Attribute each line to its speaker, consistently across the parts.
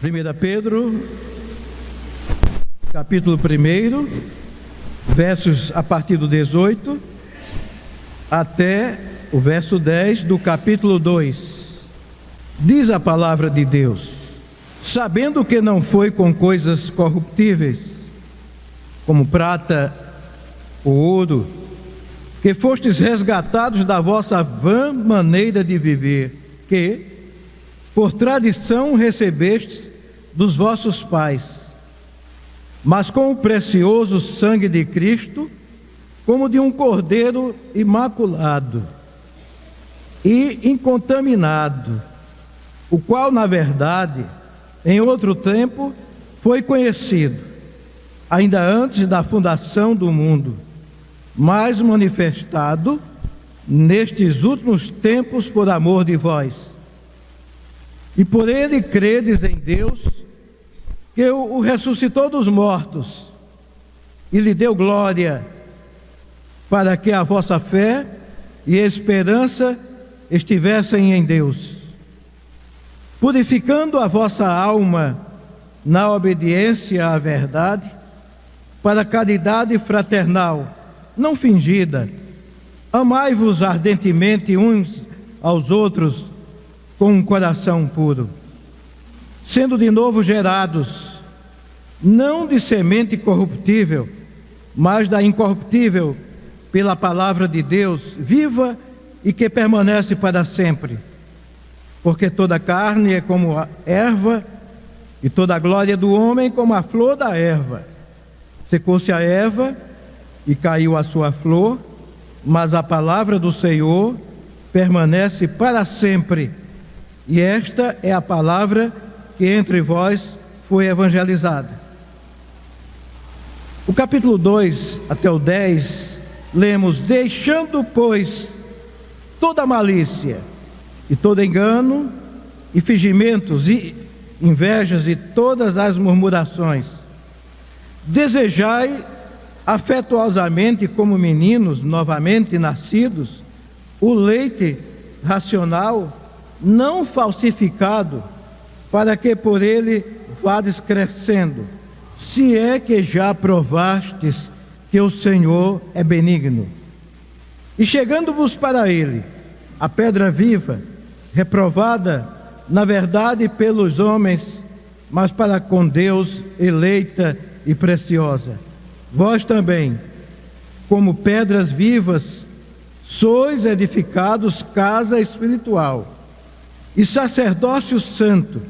Speaker 1: 1 Pedro, capítulo 1, versos a partir do 18 até o verso 10 do capítulo 2. Diz a palavra de Deus: sabendo que não foi com coisas corruptíveis, como prata ou ouro, que fostes resgatados da vossa vã maneira de viver, que, por tradição, recebestes dos vossos pais, mas com o precioso sangue de Cristo, como de um cordeiro imaculado e incontaminado, o qual, na verdade, em outro tempo, foi conhecido, ainda antes da fundação do mundo, mas manifestado nestes últimos tempos por amor de vós. E por ele credes em Deus, que o ressuscitou dos mortos e lhe deu glória, para que a vossa fé e esperança estivessem em Deus, purificando a vossa alma na obediência à verdade, para a caridade fraternal, não fingida. Amai-vos ardentemente uns aos outros com um coração puro, sendo de novo gerados, não de semente corruptível, mas da incorruptível, pela palavra de Deus, viva e que permanece para sempre. Porque toda carne é como a erva, e toda a glória do homem como a flor da erva. Secou-se a erva e caiu a sua flor, mas a palavra do Senhor permanece para sempre. E esta é a palavra que entre vós foi evangelizada. O capítulo 2 até o 10, lemos: deixando, pois, toda malícia e todo engano e fingimentos e invejas e todas as murmurações, desejai afetuosamente como meninos novamente nascidos o leite racional, não falsificado, para que por ele vades crescendo, se é que já provastes que o Senhor é benigno. E chegando-vos para ele, a pedra viva, reprovada, na verdade, pelos homens, mas para com Deus eleita e preciosa. Vós também, como pedras vivas, sois edificados casa espiritual e sacerdócio santo,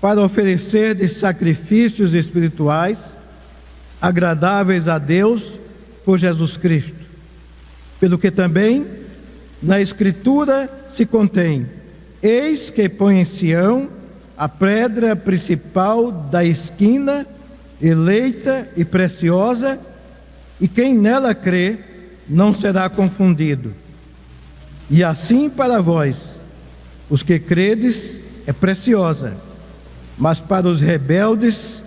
Speaker 1: para oferecerdes sacrifícios espirituais agradáveis a Deus por Jesus Cristo. Pelo que também na Escritura se contém: eis que põe em Sião a pedra principal da esquina, eleita e preciosa, e quem nela crê não será confundido. E assim para vós, os que credes, é preciosa, mas para os rebeldes,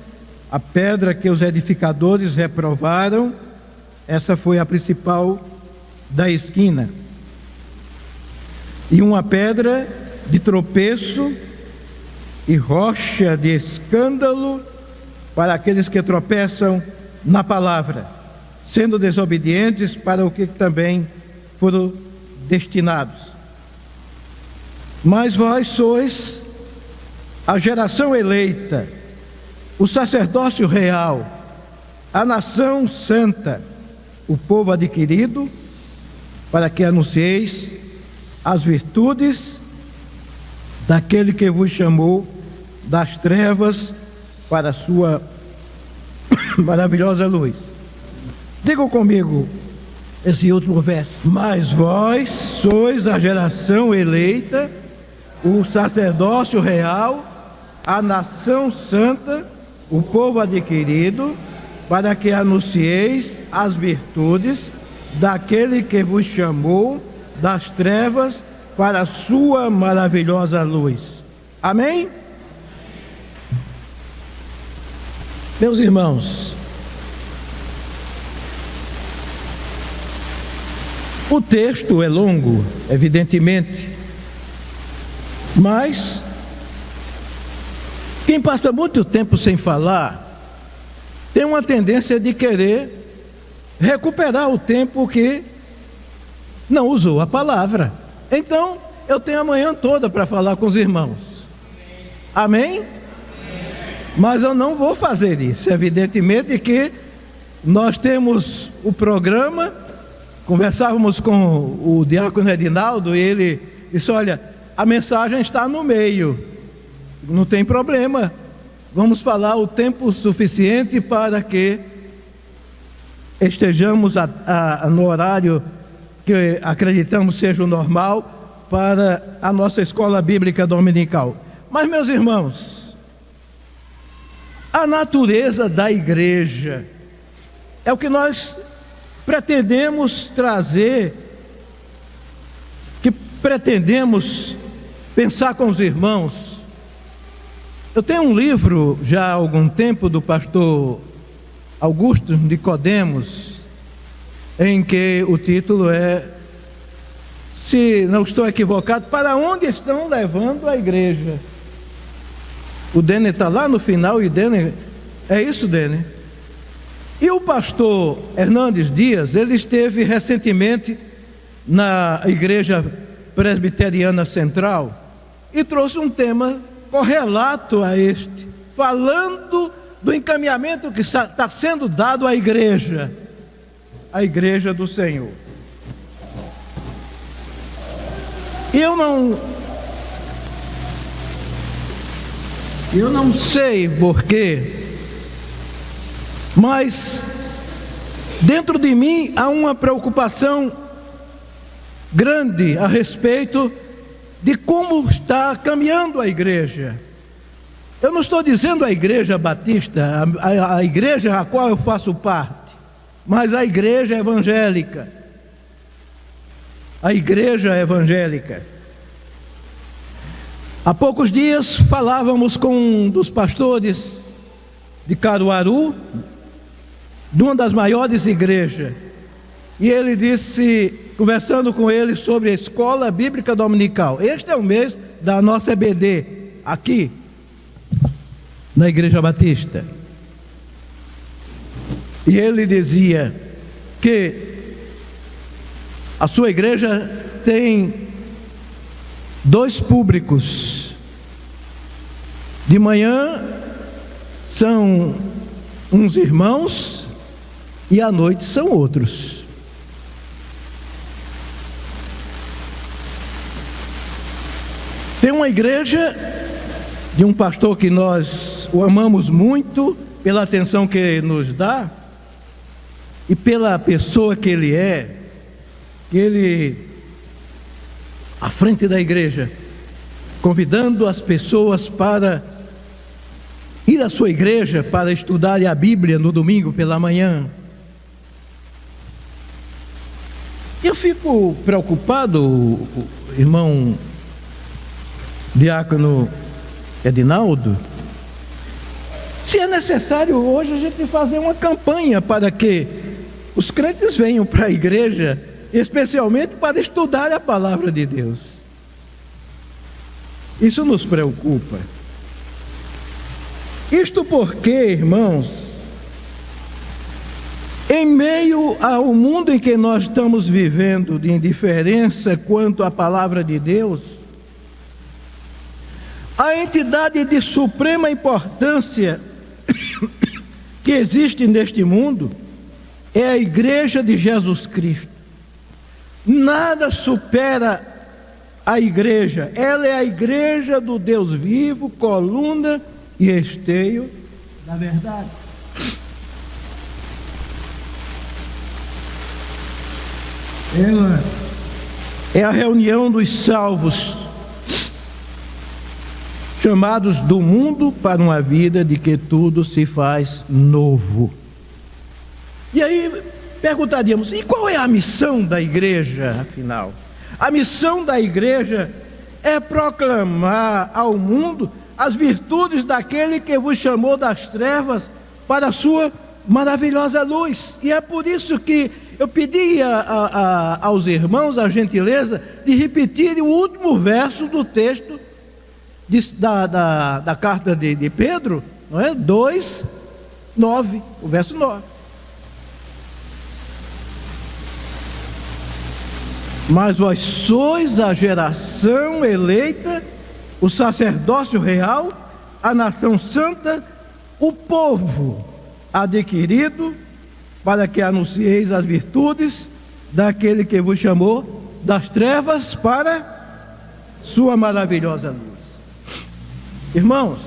Speaker 1: a pedra que os edificadores reprovaram, essa foi a principal da esquina, e uma pedra de tropeço e rocha de escândalo para aqueles que tropeçam na palavra, sendo desobedientes para o que também foram destinados. Mas vós sois a geração eleita, o sacerdócio real, a nação santa, o povo adquirido, para que anuncieis as virtudes daquele que vos chamou das trevas para a sua maravilhosa luz. Digam comigo esse último verso: mas vós sois a geração eleita, o sacerdócio real, a nação santa, o povo adquirido, para que anuncieis as virtudes daquele que vos chamou das trevas para a sua maravilhosa luz. Amém? Meus irmãos, o texto é longo, evidentemente, mas Quem passa muito tempo sem falar tem uma tendência de querer recuperar o tempo que não usou a palavra. Então, eu tenho a manhã toda para falar com os irmãos. Amém? Mas eu não vou fazer isso. Evidentemente que nós temos o programa. Conversávamos com o diácono Edinaldo e ele disse: olha, a mensagem está no meio, não tem problema, vamos falar o tempo suficiente para que estejamos no horário que acreditamos seja o normal para a nossa escola bíblica dominical. Mas, meus irmãos, a natureza da igreja é o que nós pretendemos trazer, que pretendemos pensar com os irmãos. Eu tenho um livro já há algum tempo do pastor Augusto Nicodemos, em que o título é, se não estou equivocado, Para Onde Estão Levando a Igreja? O Dene está lá no final e Dene, é isso, Dene? E o pastor Hernandes Dias, ele esteve recentemente na Igreja Presbiteriana Central e trouxe um tema correlato a este, falando do encaminhamento que está sendo dado à igreja do Senhor. E eu não sei porquê, mas dentro de mim há uma preocupação grande a respeito de como está caminhando a igreja. Eu não estou dizendo a igreja batista, a igreja a qual eu faço parte, mas a igreja evangélica. A igreja evangélica. Há poucos dias falávamos com um dos pastores de Caruaru, de uma das maiores igrejas, e ele disse, conversando com ele sobre a escola bíblica dominical, este é o mês da nossa EBD, aqui, na Igreja Batista, e ele dizia que a sua igreja tem 2 públicos. De manhã são uns irmãos e à noite são outros. Tem uma igreja de um pastor que nós o amamos muito pela atenção que ele nos dá e pela pessoa que ele é. Ele, à frente da igreja, convidando as pessoas para ir à sua igreja para estudar a Bíblia no domingo pela manhã. Eu fico preocupado, o irmão diácono Edinaldo, se é necessário hoje a gente fazer uma campanha para que os crentes venham para a igreja, especialmente para estudar a palavra de Deus. Isso nos preocupa. Isto porque, irmãos, em meio ao mundo em que nós estamos vivendo de indiferença quanto à palavra de Deus, a entidade de suprema importância que existe neste mundo é a Igreja de Jesus Cristo. Nada supera a igreja. Ela é a igreja do Deus vivo, coluna e esteio da verdade. Ela é a reunião dos salvos, chamados do mundo para uma vida de que tudo se faz novo. E aí perguntaríamos, e qual é a missão da igreja, afinal? A missão da igreja é proclamar ao mundo as virtudes daquele que vos chamou das trevas para a sua maravilhosa luz. E é por isso que eu pedi aos irmãos a gentileza de repetirem o último verso do texto da carta de Pedro, não é? 2:9, o verso 9. Mas vós sois a geração eleita, o sacerdócio real, a nação santa, o povo adquirido, para que anuncieis as virtudes daquele que vos chamou das trevas para sua maravilhosa luz. Irmãos,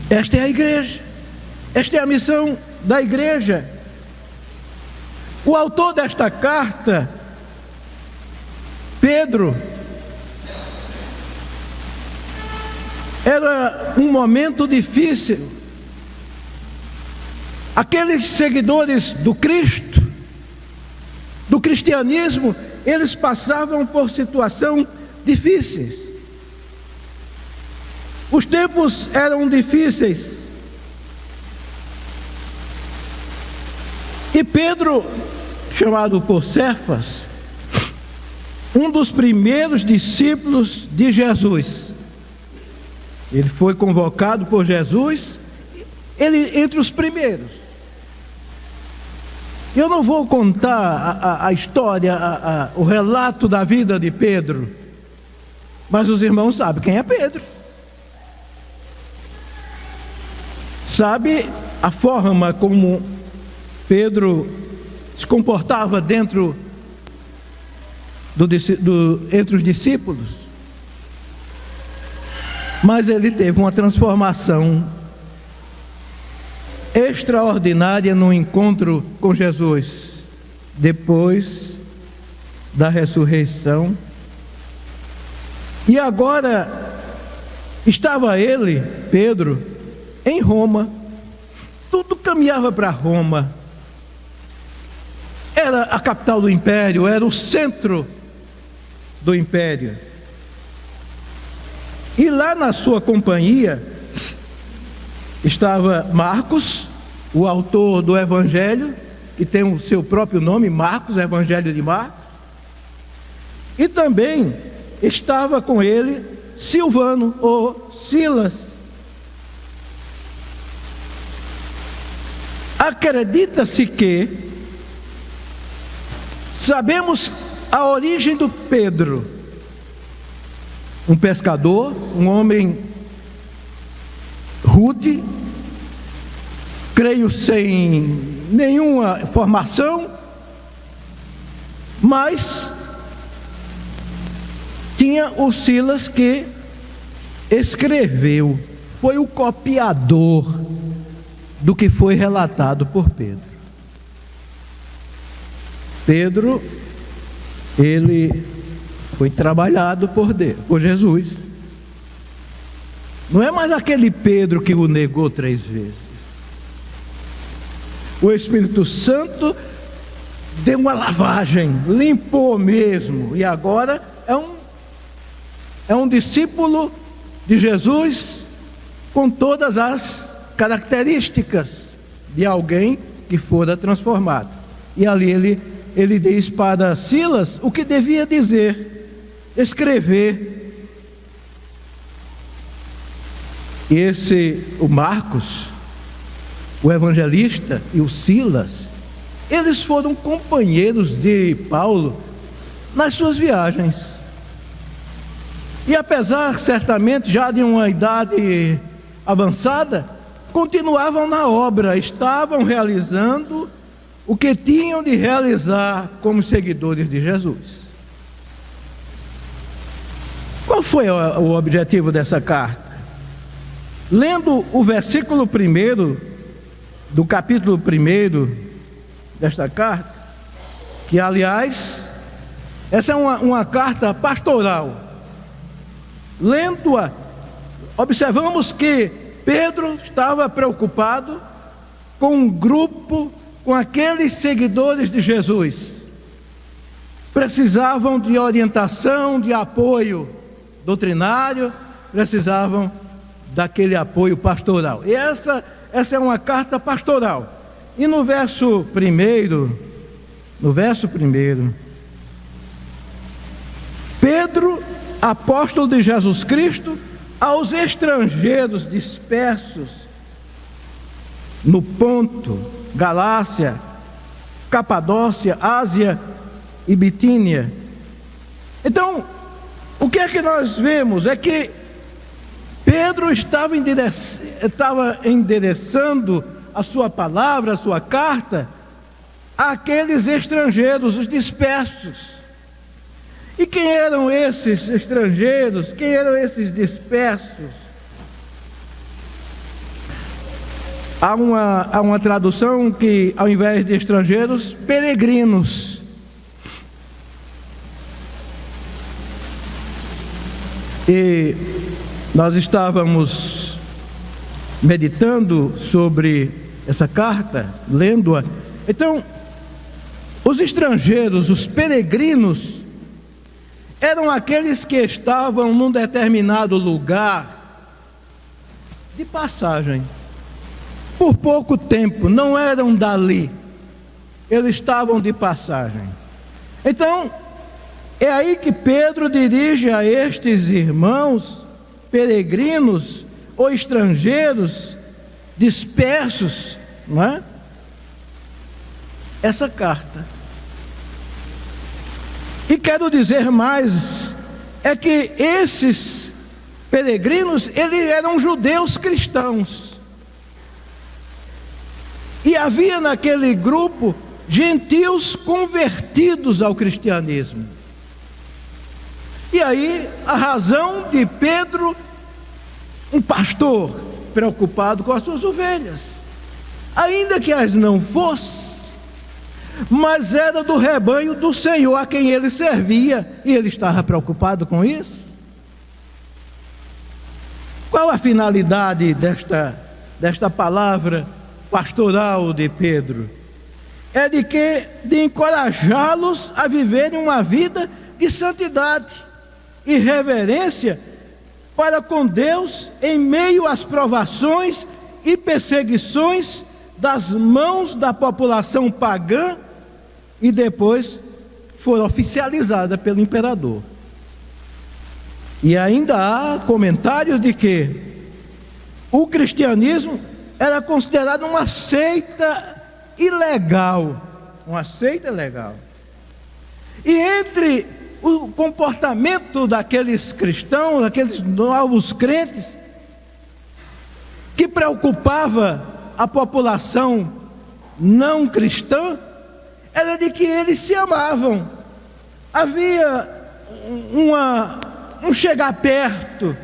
Speaker 1: esta é a igreja, esta é a missão da igreja. O autor desta carta, Pedro, era um momento difícil. Aqueles seguidores do Cristo, do cristianismo, eles passavam por situações difíceis. Os tempos eram difíceis. E Pedro, chamado por Cefas, um dos primeiros discípulos de Jesus, ele foi convocado por Jesus, ele entre os primeiros. Eu não vou contar a história, o relato da vida de Pedro, mas os irmãos sabem quem é Pedro. Sabe a forma como Pedro se comportava dentro entre os discípulos? Mas ele teve uma transformação extraordinária no encontro com Jesus, depois da ressurreição. E agora estava ele, Pedro, em Roma. Tudo caminhava para Roma. Era a capital do império, era o centro do império. E lá na sua companhia estava Marcos, o autor do Evangelho, que tem o seu próprio nome, Marcos, Evangelho de Marcos. E também estava com ele Silvano, ou Silas. Acredita-se que sabemos a origem do Pedro, um pescador, um homem rude, creio sem nenhuma formação, mas tinha o Silas que escreveu, foi o copiador do que foi relatado por Pedro. Pedro, ele foi trabalhado por Deus, por Jesus. Não é mais aquele Pedro que o negou 3 vezes. O Espírito Santo deu uma lavagem, limpou mesmo, e agora é um discípulo de Jesus com todas as características de alguém que fora transformado. E ali ele diz para Silas o que devia dizer, escrever. E o Marcos, o evangelista, e o Silas, eles foram companheiros de Paulo nas suas viagens. E apesar certamente já de uma idade avançada, continuavam na obra, estavam realizando o que tinham de realizar como seguidores de Jesus. Qual foi o objetivo dessa carta? Lendo o versículo 1 do capítulo 1 desta carta, que aliás, essa é uma carta pastoral. Lendo-a, observamos que Pedro estava preocupado com um grupo, com aqueles seguidores de Jesus. Precisavam de orientação, de apoio doutrinário, precisavam daquele apoio pastoral. E essa é uma carta pastoral. E no verso 1, Pedro, apóstolo de Jesus Cristo, aos estrangeiros dispersos no Ponto, Galácia, Capadócia, Ásia e Bitínia. Então, o que é que nós vemos? É que Pedro estava endereçando a sua palavra, a sua carta, àqueles estrangeiros, os dispersos. E quem eram esses estrangeiros? Quem eram esses dispersos? Há uma tradução que, ao invés de estrangeiros, peregrinos. E nós estávamos meditando sobre essa carta, lendo-a. Então, os estrangeiros, os peregrinos, eram aqueles que estavam num determinado lugar de passagem, por pouco tempo, não eram dali, eles estavam de passagem. Então, é aí que Pedro dirige a estes irmãos peregrinos ou estrangeiros dispersos, não é? Essa carta. E quero dizer mais, é que esses peregrinos, eles eram judeus cristãos. E havia naquele grupo gentios convertidos ao cristianismo. E aí, a razão de Pedro, um pastor preocupado com as suas ovelhas, ainda que as não fosse, mas era do rebanho do Senhor a quem ele servia, e ele estava preocupado com isso. Qual a finalidade desta palavra pastoral de Pedro? É de encorajá-los a viverem uma vida de santidade e reverência para com Deus em meio às provações e perseguições das mãos da população pagã, e depois foi oficializada pelo imperador. E ainda há comentários de que o cristianismo era considerado uma seita ilegal, uma seita ilegal. E entre o comportamento daqueles cristãos, daqueles novos crentes, que preocupava a população não cristã, era de que eles se amavam. Havia um chegar perto,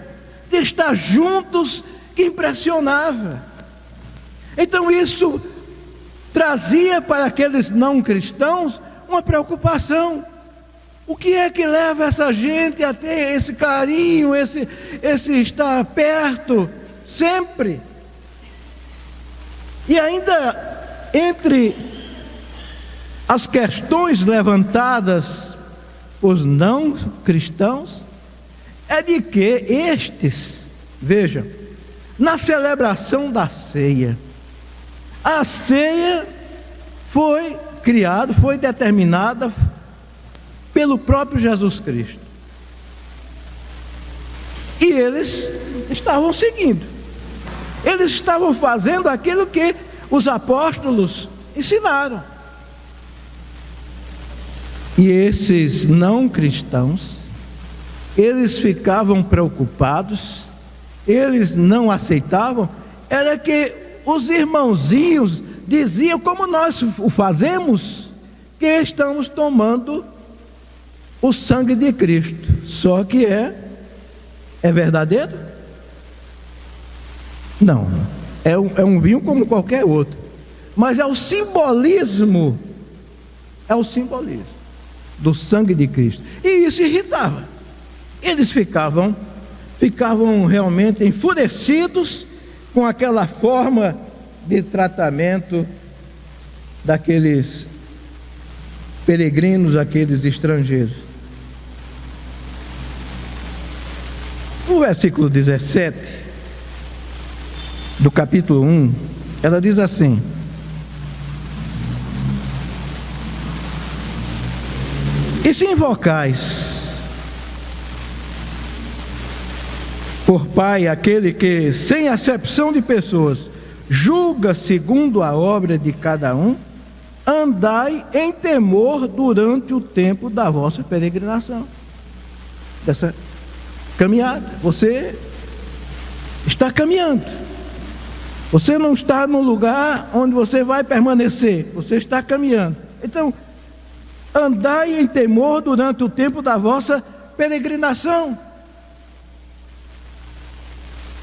Speaker 1: de estar juntos, que impressionava. Então isso trazia para aqueles não cristãos uma preocupação. O que é que leva essa gente a ter esse carinho, esse estar perto sempre? E ainda entre as questões levantadas por não cristãos, é de que estes, vejam, na celebração da ceia, a ceia foi criada, foi determinada pelo próprio Jesus Cristo. E eles estavam seguindo, eles estavam fazendo aquilo que os apóstolos ensinaram. E esses não cristãos, eles ficavam preocupados, eles não aceitavam, era que os irmãozinhos diziam, como nós o fazemos, que estamos tomando o sangue de Cristo. Só que é verdadeiro? Não, é um vinho como qualquer outro, mas é o simbolismo do sangue de Cristo. E isso irritava. Eles ficavam realmente enfurecidos com aquela forma de tratamento daqueles peregrinos, aqueles estrangeiros. No versículo 17 do capítulo 1, ela diz assim: e se invocais por Pai aquele que, sem acepção de pessoas, julga segundo a obra de cada um, andai em temor durante o tempo da vossa peregrinação, dessa caminhada. Você está caminhando, você não está no lugar onde você vai permanecer, você está caminhando. Então, andai em temor durante o tempo da vossa peregrinação.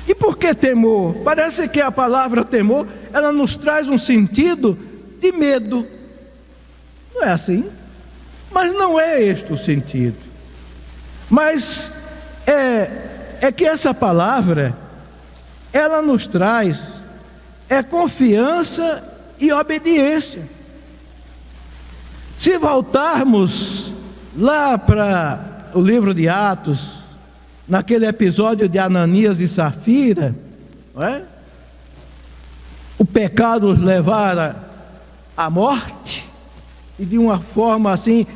Speaker 1: E por que temor? Parece que a palavra temor, ela nos traz um sentido de medo. Não é assim? Mas não é este o sentido. Mas é que essa palavra, ela nos traz confiança e obediência. Se voltarmos lá para o livro de Atos, naquele episódio de Ananias e Safira, não é? O pecado os levara à morte, e de uma forma assim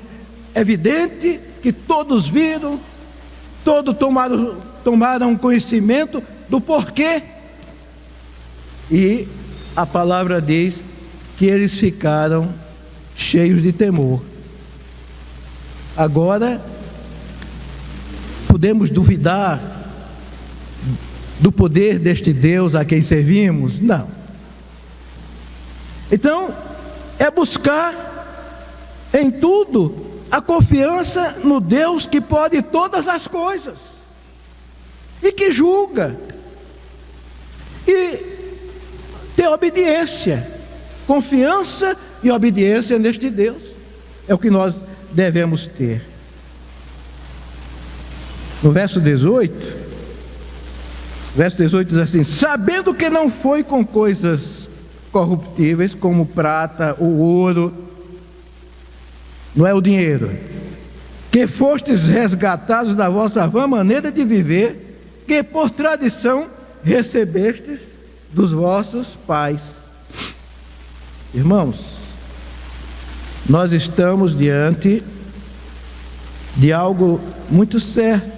Speaker 1: evidente, que todos viram, todos tomaram conhecimento do porquê, e a palavra diz que eles ficaram cheios de temor. Agora, podemos duvidar do poder deste Deus a quem servimos? Não. Então, é buscar em tudo a confiança no Deus que pode todas as coisas e que julga, e ter obediência, confiança e obediência neste Deus. É o que nós devemos ter. No verso 18 diz assim: sabendo que não foi com coisas corruptíveis, como prata ou ouro, não é o dinheiro, que fostes resgatados da vossa vã maneira de viver, que por tradição recebestes dos vossos pais. Irmãos, nós estamos diante de algo muito sério.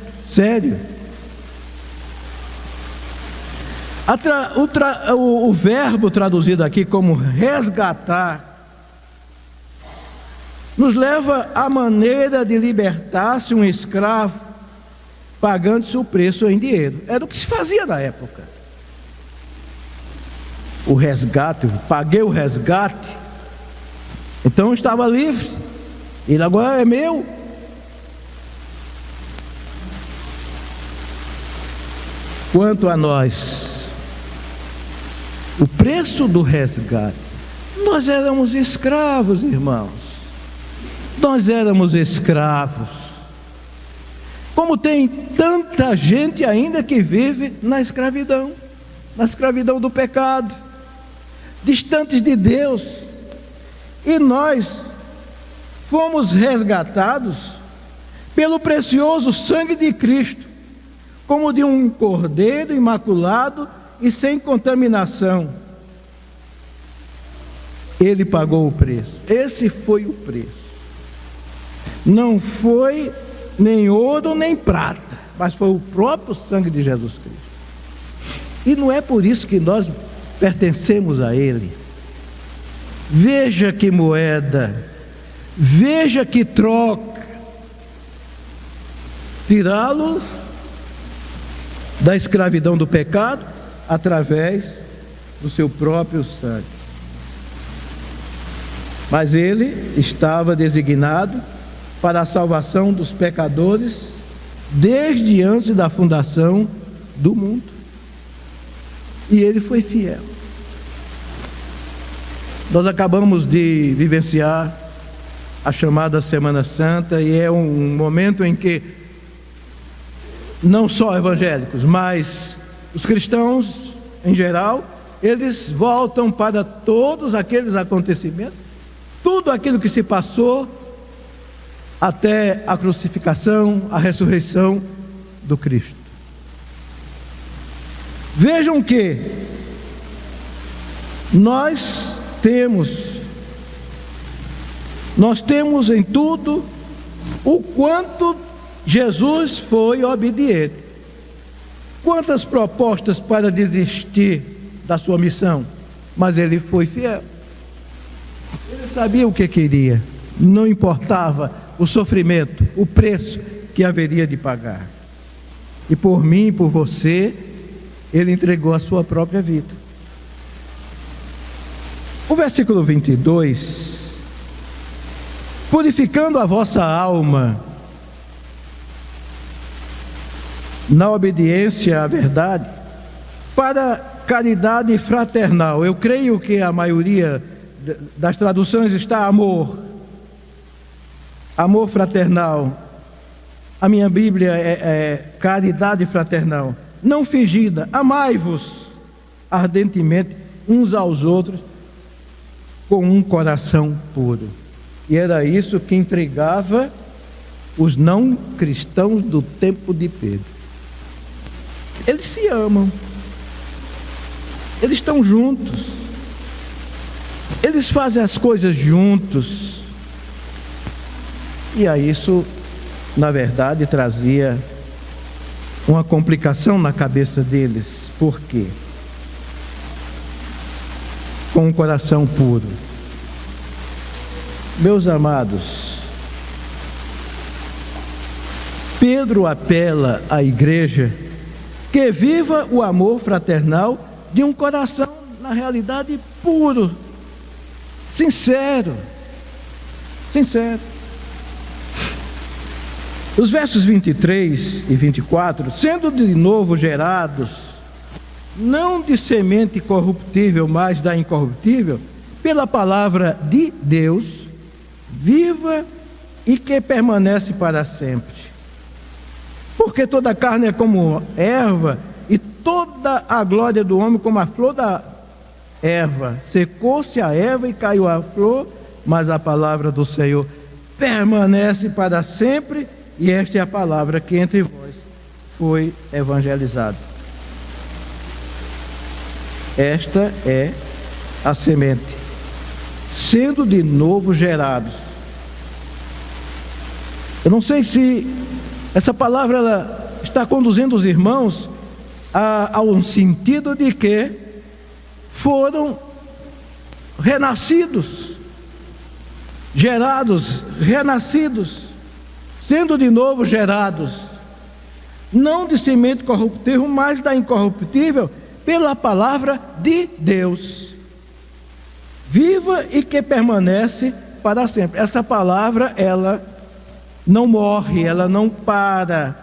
Speaker 1: O verbo traduzido aqui como resgatar nos leva à maneira de libertar-se um escravo pagando-se o preço em dinheiro. Era o que se fazia na época. O resgate, paguei o resgate, então estava livre, ele agora é meu. Quanto a nós, o preço do resgate, nós éramos escravos, irmãos, nós éramos escravos, como tem tanta gente ainda que vive na escravidão do pecado, distantes de Deus, e nós fomos resgatados pelo precioso sangue de Cristo, como de um cordeiro imaculado e sem contaminação. Ele pagou o preço. Esse foi o preço. Não foi nem ouro nem prata, mas foi o próprio sangue de Jesus Cristo. E não é por isso que nós pertencemos a Ele. Veja que moeda, veja que troca. Tirá-lo da escravidão do pecado através do seu próprio sangue. Mas ele estava designado para a salvação dos pecadores desde antes da fundação do mundo. E ele foi fiel. Nós acabamos de vivenciar a chamada Semana Santa, e é um momento em que não só evangélicos, mas os cristãos em geral, eles voltam para todos aqueles acontecimentos, tudo aquilo que se passou até a crucificação, a ressurreição do Cristo. Vejam que nós temos em tudo o quanto Jesus foi obediente. quantas propostas para desistir da sua missão, mas ele foi fiel. Ele sabia o que queria, não importava o sofrimento, o preço que haveria de pagar. E por mim e por você, ele entregou a sua própria vida. O versículo 22: purificando a vossa alma na obediência à verdade, para caridade fraternal. Eu creio que a maioria das traduções está amor fraternal. A minha Bíblia é caridade fraternal, não fingida. Amai-vos ardentemente uns aos outros com um coração puro. E era isso que intrigava os não cristãos do tempo de Pedro. Eles se amam, eles estão juntos, eles fazem as coisas juntos. E a isso, na verdade, trazia uma complicação na cabeça deles. Por quê? Com um coração puro. Meus amados, Pedro apela à igreja que viva o amor fraternal de um coração, na realidade, puro, sincero. Os versos 23 e 24: sendo de novo gerados, não de semente corruptível, mas da incorruptível, pela palavra de Deus, viva e que permanece para sempre. Porque toda a carne é como erva, e toda a glória do homem como a flor da erva. Secou-se a erva e caiu a flor, mas a palavra do Senhor permanece para sempre. E esta é a palavra que entre vós foi evangelizada. Esta é a semente, sendo de novo gerados. Eu não sei se essa palavra ela está conduzindo os irmãos ao sentido de que foram renascidos, gerados, renascidos, sendo de novo gerados, não de semente corruptível, mas da incorruptível, pela palavra de Deus, viva e que permanece para sempre. Essa palavra, ela não morre, ela não para,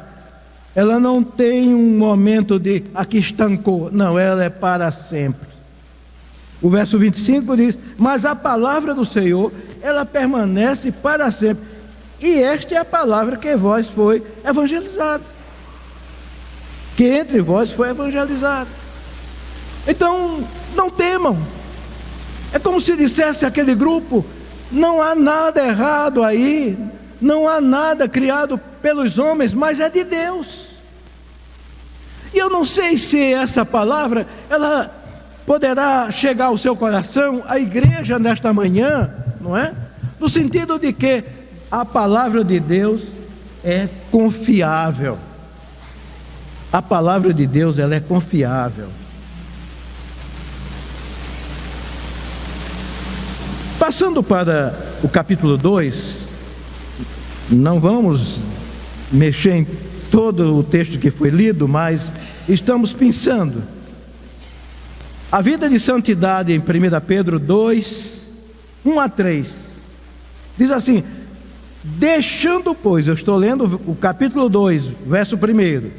Speaker 1: ela não tem um momento de aqui estancou, não, ela é para sempre. O verso 25 diz: mas a palavra do Senhor, ela permanece para sempre. E esta é a palavra que vós foi evangelizado, que entre vós foi evangelizado. Então, não temam. É como se dissesse aquele grupo: não há nada errado aí, não há nada criado pelos homens, mas é de Deus. E eu não sei se essa palavra, ela poderá chegar ao seu coração, à igreja nesta manhã, não é? No sentido de que a palavra de Deus é confiável. A palavra de Deus, ela é confiável. Passando para o capítulo 2, não vamos mexer em todo o texto que foi lido, mas estamos pensando. A vida de santidade em 1 Pedro 2, 1 a 3, diz assim: deixando, pois, eu estou lendo o capítulo 2, verso 1,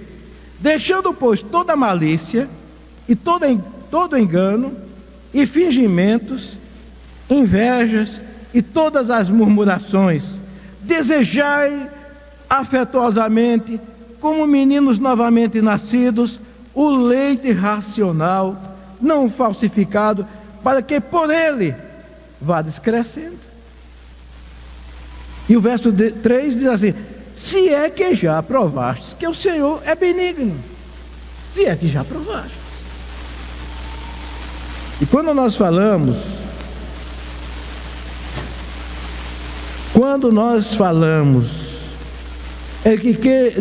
Speaker 1: deixando, pois, toda malícia e todo engano e fingimentos, invejas e todas as murmurações, desejai afetuosamente, como meninos novamente nascidos, o leite racional, não falsificado, para que por ele vades crescendo. E o verso 3 diz assim: se é que já provastes que o Senhor é benigno. Se é que já provastes. E quando nós falamos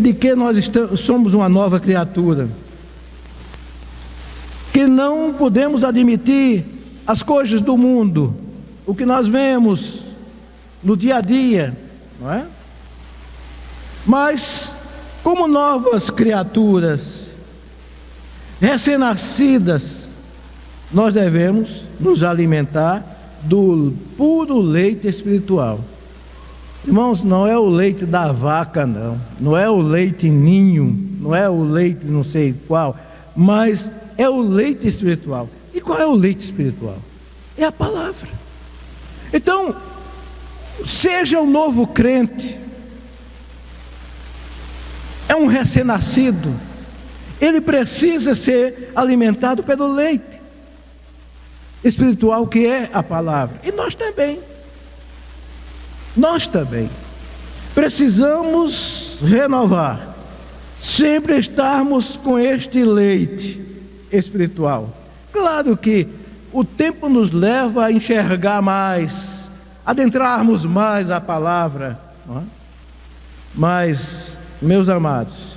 Speaker 1: de que nós somos uma nova criatura, que não podemos admitir as coisas do mundo, o que nós vemos no dia a dia, não é? Mas, como novas criaturas, recém-nascidas, nós devemos nos alimentar do puro leite espiritual. Irmãos, não é o leite da vaca, não é o leite ninho, não é o leite não sei qual, mas é o leite espiritual. E qual é o leite espiritual? É a palavra. Então, seja um novo crente, é um recém-nascido, ele precisa ser alimentado pelo leite espiritual, que é a palavra. E nós também precisamos renovar, sempre estarmos com este leite espiritual. Claro que o tempo nos leva a enxergar mais, adentrarmos mais a palavra, não é? Mas, meus amados,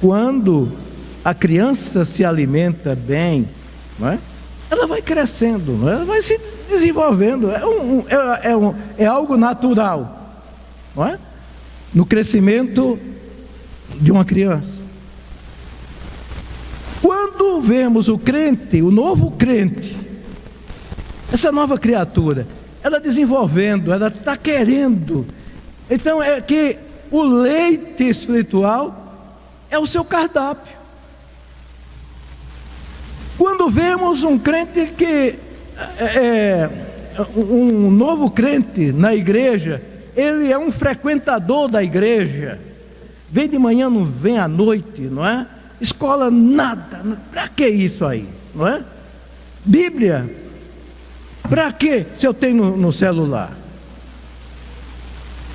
Speaker 1: quando a criança se alimenta bem, não é? Ela vai crescendo, não é? Ela vai se desenvolvendo, é algo natural, não é? No crescimento de uma criança. Quando vemos o crente, o novo crente, essa nova criatura, ela desenvolvendo, ela está querendo, então é que o leite espiritual é o seu cardápio. Quando vemos um crente um novo crente na igreja, ele é um frequentador da igreja, vem de manhã, não vem à noite, não é? Escola, nada, para que isso aí, não é? Bíblia, para que se eu tenho no celular?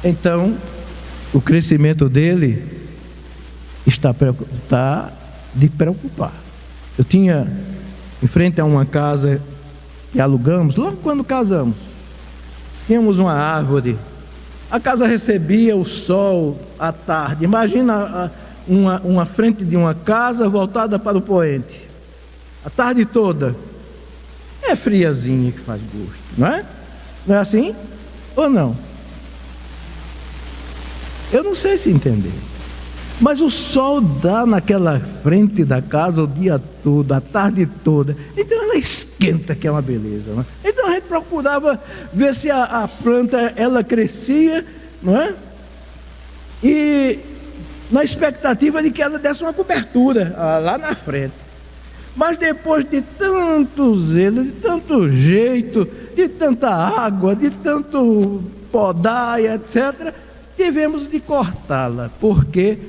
Speaker 1: Então, o crescimento dele está de preocupar. Eu tinha em frente a uma casa que alugamos, logo quando casamos, tínhamos uma árvore, a casa recebia o sol à tarde. Imagina uma frente de uma casa voltada para o poente, a tarde toda, é friazinha que faz gosto, não é? Não é assim? Ou não? Eu não sei se entender. Mas o sol dá naquela frente da casa o dia todo, a tarde toda. Então ela esquenta, que é uma beleza, não é? Então a gente procurava ver se a planta, ela crescia, não é? E na expectativa de que ela desse uma cobertura lá na frente. Mas depois de tanto zelo, de tanto jeito, de tanta água, de tanto podar e etc., tivemos de cortá-la, porque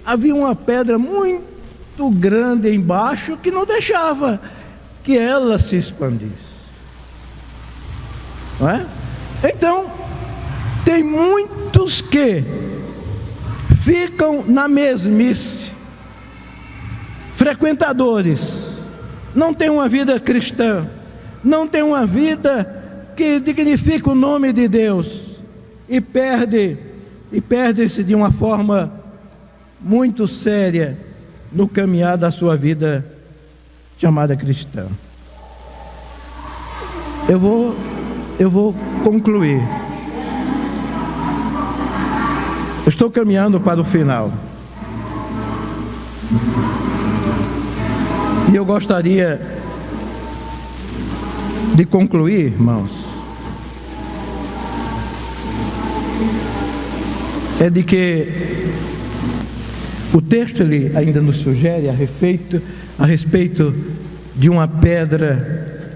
Speaker 1: havia uma pedra muito grande embaixo que não deixava que ela se expandisse, não é? Então, tem muitos que ficam na mesmice, frequentadores, não tem uma vida cristã, não tem uma vida que dignifica o nome de Deus, e perde-se de uma forma muito séria no caminhar da sua vida chamada cristã. Eu vou concluir. Eu estou caminhando para o final. E eu gostaria de concluir, irmãos, é de que o texto ele ainda nos sugere a respeito de uma pedra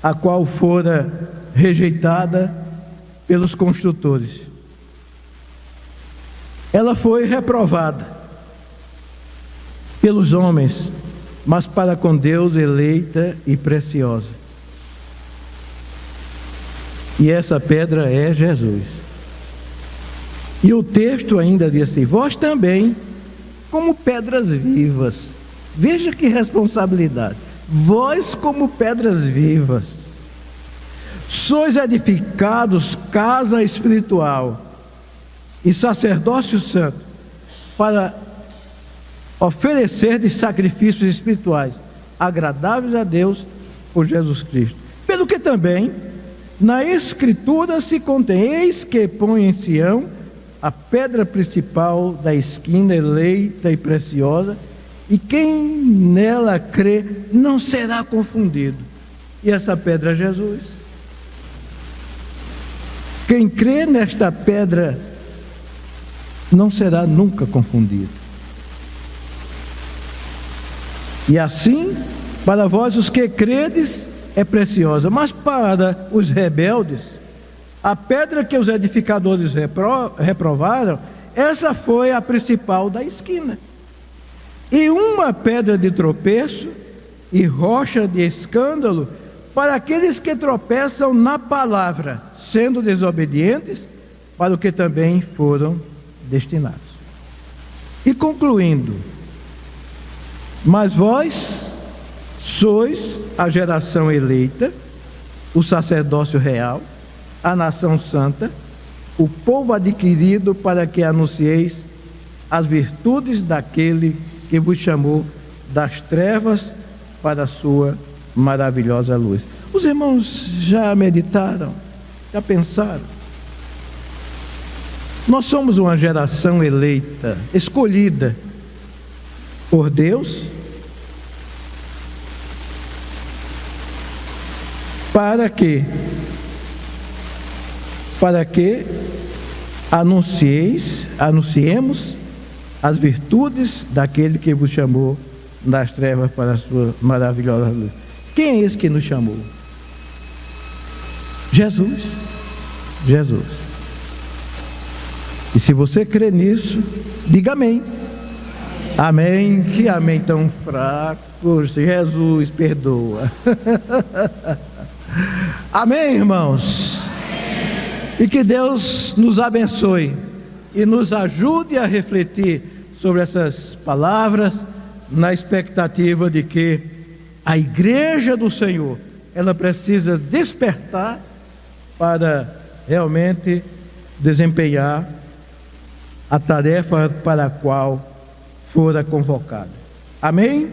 Speaker 1: a qual fora rejeitada pelos construtores. Ela foi reprovada pelos homens, mas para com Deus eleita e preciosa. E essa pedra é Jesus. E o texto ainda diz assim: vós também, como pedras vivas. Veja que responsabilidade. Vós como pedras vivas, sois edificados casa espiritual e sacerdócio santo, para oferecer de sacrifícios espirituais agradáveis a Deus por Jesus Cristo. Pelo que também na Escritura se contém: eis que põe em Sião a pedra principal da esquina, eleita e preciosa, e quem nela crê não será confundido. E essa pedra é Jesus. Quem crê nesta pedra não será nunca confundido. E assim, para vós os que credes, é preciosa, mas para os rebeldes, a pedra que os edificadores reprovaram, essa foi a principal da esquina, e uma pedra de tropeço e rocha de escândalo para aqueles que tropeçam na palavra, sendo desobedientes, para o que também foram destinados. E concluindo: mas vós sois a geração eleita, o sacerdócio real, a nação santa, o povo adquirido, para que anuncieis as virtudes daquele que vos chamou das trevas para a sua maravilhosa luz. Os irmãos já meditaram, já pensaram? Nós somos uma geração eleita, escolhida por Deus, para que anunciemos as virtudes daquele que vos chamou das trevas para a sua maravilhosa luz. Quem é esse que nos chamou? Jesus. Jesus. E se você crê nisso, diga amém. Amém. Que amém tão fraco. Jesus perdoa. Amém, irmãos? E que Deus nos abençoe e nos ajude a refletir sobre essas palavras, na expectativa de que a igreja do Senhor, ela precisa despertar para realmente desempenhar a tarefa para a qual fora convocada. Amém?